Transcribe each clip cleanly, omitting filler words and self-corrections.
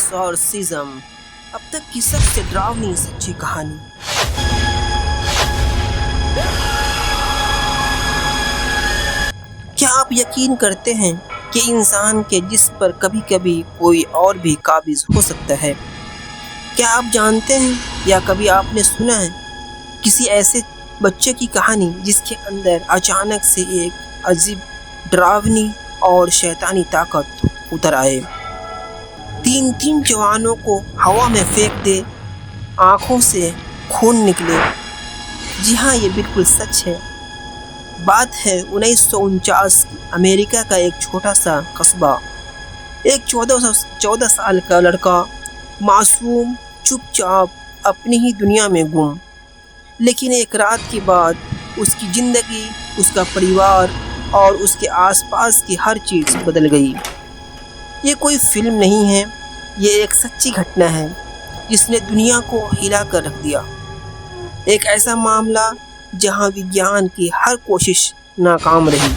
Exorcism, अब तक की सबसे डरावनी सच्ची कहानी। क्या आप यकीन करते हैं कि इंसान के जिस्म पर कभी कभी कोई और भी काबिज हो सकता है? क्या आप जानते हैं या कभी आपने सुना है किसी ऐसे बच्चे की कहानी जिसके अंदर अचानक से एक अजीब, डरावनी और शैतानी ताकत उतर आए? तीन जवानों को हवा में फेंक दे, आंखों से खून निकले। जी हाँ, ये बिल्कुल सच है। बात है 1949 की अमेरिका का एक छोटा सा कस्बा। एक 14 साल का लड़का, मासूम, चुपचाप अपनी ही दुनिया में गुम। लेकिन एक रात के बाद उसकी ज़िंदगी, उसका परिवार और उसके आसपास की हर चीज़ बदल गई। ये कोई फिल्म नहीं है, ये एक सच्ची घटना है जिसने दुनिया को हिला कर रख दिया। एक ऐसा मामला जहां विज्ञान की हर कोशिश नाकाम रही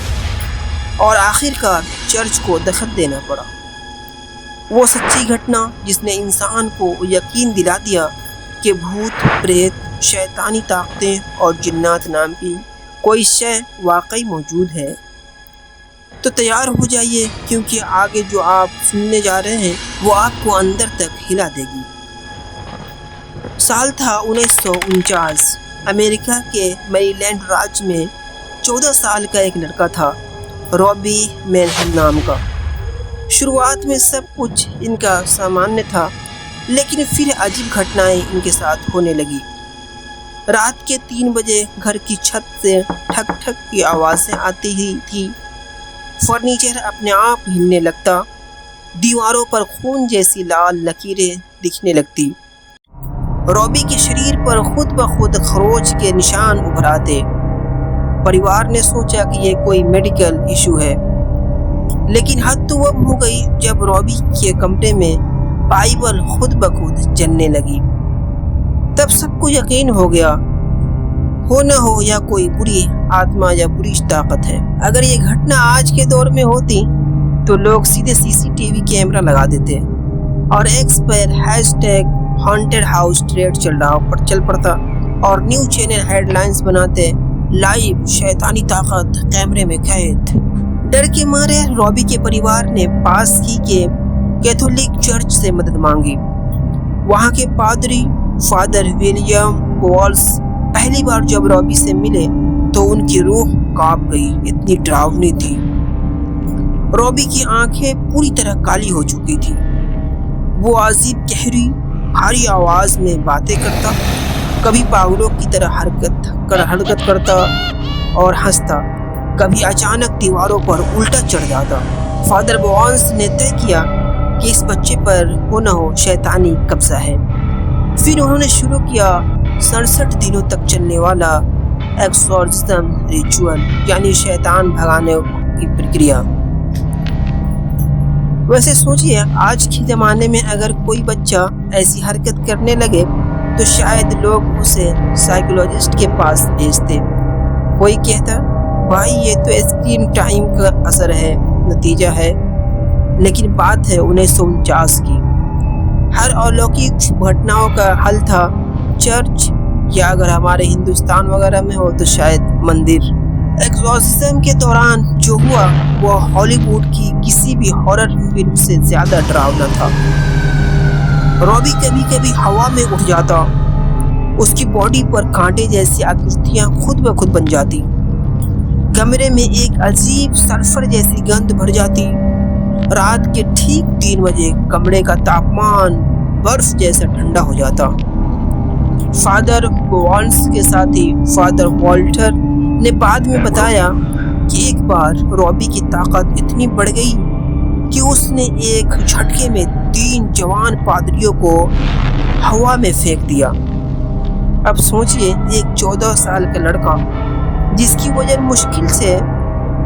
और आखिरकार चर्च को दखल देना पड़ा। वो सच्ची घटना जिसने इंसान को यकीन दिला दिया कि भूत, प्रेत, शैतानी ताकतें और जिन्नात नाम की कोई शय वाकई मौजूद है। तो तैयार हो जाइए, क्योंकि आगे जो आप सुनने जा रहे हैं वो आपको अंदर तक हिला देगी। साल था 1949। अमेरिका के मैरीलैंड राज्य में 14 साल का एक लड़का था, रॉबी मैनहम नाम का। शुरुआत में सब कुछ इनका सामान्य था, लेकिन फिर अजीब घटनाएं इनके साथ होने लगी। रात के 3 बजे घर की छत से ठक ठक की आवाज़ें आती ही थी। फर्नीचर अपने आप हिलने लगता, दीवारों पर खून जैसी लाल लकीरें दिखने लगती। रॉबी के शरीर पर खुद ब खुद खरोच के निशान उभर आते। परिवार ने सोचा कि ये कोई मेडिकल इशू है, लेकिन हद तो अब हो गई जब रॉबी के कमरे में बाइबल खुद ब खुद जलने लगी। तब सबको यकीन हो गया, हो न हो या कोई बुरी आत्मा या बुरी ताकत है। अगर ये घटना आज के दौर में होती तो लोग सीधे सीसीटीवी कैमरा लगा देते और एक्स पर हैशटैग हॉन्टेड हाउस ट्रेड चल पड़ता और न्यूज़ चैनल हेडलाइंस बनाते, लाइव शैतानी ताकत कैमरे में कैद। डर के मारे रॉबी के परिवार ने पास की के कैथोलिक चर्च से मदद मांगी। वहाँ के पादरी फादर विलियम वॉल्स पहली बार जब रॉबी से मिले तो उनकी रूह कांप गई, इतनी डरावनी थी। रॉबी की आंखें पूरी तरह काली हो चुकी थी। वो अजीब, गहरी, भारी आवाज में बातें करता, कभी पागलों की तरह हरकत करता और हंसता, कभी अचानक दीवारों पर उल्टा चढ़ जाता। फादर वॉल्स ने तय किया कि इस बच्चे पर हो न हो शैतानी कब्जा है। फिर उन्होंने शुरू किया 67 दिनों तक चलने वाला एक्सॉर्सिज्म रिचुअल, यानी शैतान भगाने की प्रक्रिया। वैसे सोचिए, आज के ज़माने में अगर कोई बच्चा ऐसी हरकत करने लगे तो शायद लोग उसे साइकोलॉजिस्ट के पास भेजते। कोई कहता, भाई ये तो स्क्रीन टाइम का असर है, नतीजा है। लेकिन बात है 1949 की। हर अलौकिक घटनाओं का हल था चर्च, या अगर हमारे हिंदुस्तान वगैरह में हो तो शायद मंदिर। एक्सॉर्सिज्म के दौरान जो हुआ वो हॉलीवुड की किसी भी हॉरर फिल्म से ज्यादा डरावना था। रॉबी कभी कभी हवा में उठ जाता, उसकी बॉडी पर कांटे जैसी आकृतियां खुद ब खुद बन जाती। कमरे में एक अजीब सल्फर जैसी गंध भर जाती। रात के ठीक 3 बजे कमरे का तापमान बर्फ जैसा ठंडा हो जाता। फादर वॉल्स के साथी फादर वॉल्टर ने बाद में बताया कि एक बार रॉबी की ताकत इतनी बढ़ गई कि उसने एक झटके में 3 जवान पादरियों को हवा में फेंक दिया। अब सोचिए, एक 14 साल का लड़का जिसकी वजन मुश्किल से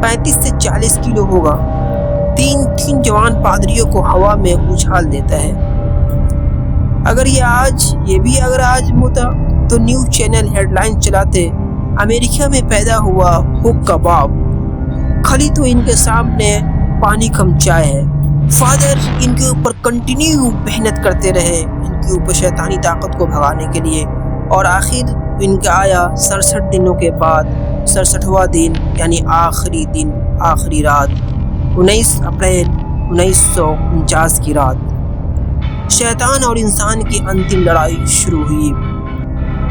35 से 40 किलो होगा, 3 जवान पादरियों को हवा में उछाल देता है। अगर आज होता तो न्यूज़ चैनल हेडलाइन चलाते, अमेरिका में पैदा हुआ हुक कबाब, खली तो इनके सामने पानी कम चाय है। فادر ان کے اوپر کنٹینیو محنت کرتے رہے ان کے اوپر شیطانی طاقت کو بھگانے کے لیے، اور آخر ان کا آیا 67 دنوں کے بعد 67واں دن، یعنی آخری دن، آخری رات، 19 اپریل 1949 کی رات۔ شیطان اور انسان کی انتم لڑائی شروع ہوئی۔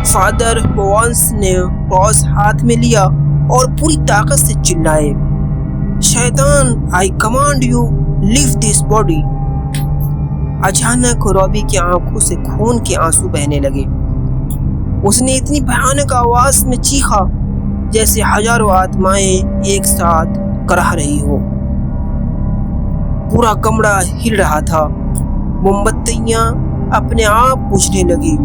فادر بوونس نے کراس ہاتھ میں لیا اور پوری طاقت سے چلائے، شیطان، I command you leave this body. اچانک روبی کی آنکھوں سے خون کے آنسو بہنے لگے۔ اس نے اتنی بھیانک آواز میں چیخا جیسے ہزاروں آتمائیں ایک ساتھ کرہ رہی ہو۔ پورا کمرہ ہل رہا تھا، موم بتیاں اپنے آپ بجھنے لگی۔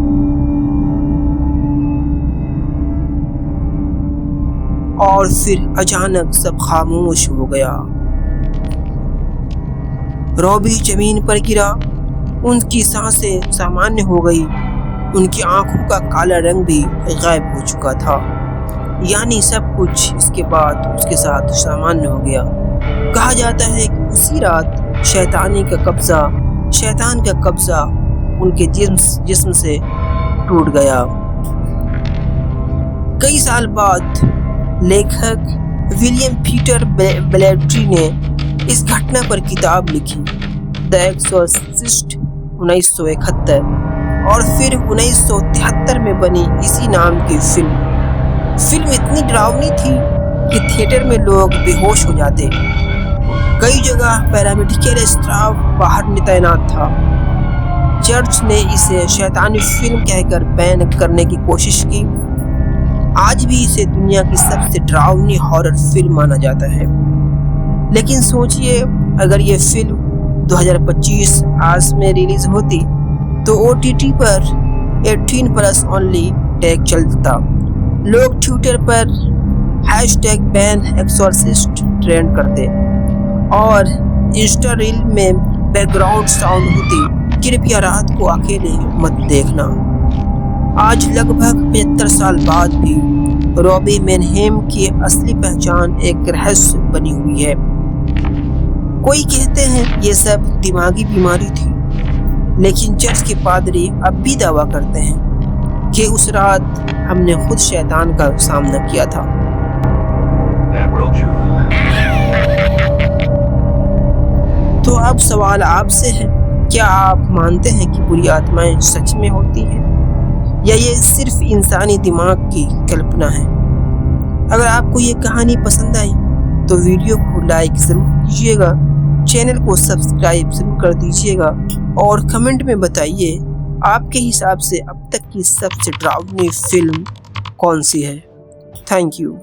اور پھر اچانک سب خاموش ہو گیا۔ روبی زمین پر گرا، ان کی سانسیں سامانیہ ہو گئی، ان کی آنکھوں کا کالا رنگ بھی غائب ہو چکا تھا، یعنی سب کچھ اس کے بعد اس کے ساتھ سامانیہ ہو گیا۔ کہا جاتا ہے کہ اسی رات شیطان کا قبضہ ان کے جسم سے ٹوٹ گیا۔ کئی سال بعد لیکھک ولیم پیٹر بلیٹری نے اس گھٹنا پر کتاب لکھی، دی ایکسورسسٹ 1971، اور پھر 1973 میں بنی اسی نام کی فلم اتنی ڈراؤنی تھی کہ تھیٹر میں لوگ بے ہوش ہو جاتے۔ کئی جگہ پیرامیڈیکل اسٹاف باہر میں تعینات تھا۔ چرچ نے اسے شیطانی فلم کہہ کر بین کرنے کی کوشش کی۔ آج بھی اسے دنیا کی سب سے ڈراؤنی ہارر فلم مانا جاتا ہے۔ لیکن سوچئے، اگر یہ فلم 2025 آج میں ریلیز ہوتی تو OTT پر 18+ اونلی ٹیگ چلتا، لوگ ٹویٹر پر #بین ایکسورسسٹ ٹرینڈ کرتے، اور انسٹا ریل میں بیک گراؤنڈ ساؤنڈ ہوتی، کرپیا رات کو اکیلے مت دیکھنا۔ آج لگ بھگ 75 سال بعد بھی روبی مینہیم کی اصلی پہچان ایک رہسیہ بنی ہوئی ہے۔ کوئی کہتے ہیں یہ سب دماغی بیماری تھی، لیکن چرچ کے پادری اب بھی دعویٰ کرتے ہیں کہ اس رات ہم نے خود شیطان کا سامنا کیا تھا۔ تو اب سوال آپ سے ہے، کیا آپ مانتے ہیں کہ بری آتمائیں سچ میں ہوتی ہیں، یا یہ صرف انسانی دماغ کی کلپنا ہے؟ اگر آپ کو یہ کہانی پسند آئی تو ویڈیو کو لائک ضرور کیجیے گا، چینل کو سبسکرائب ضرور کر دیجیے گا، اور کمنٹ میں بتائیے آپ کے حساب سے اب تک کی سب سے ڈراؤنی فلم کون سی ہے۔ Thank you.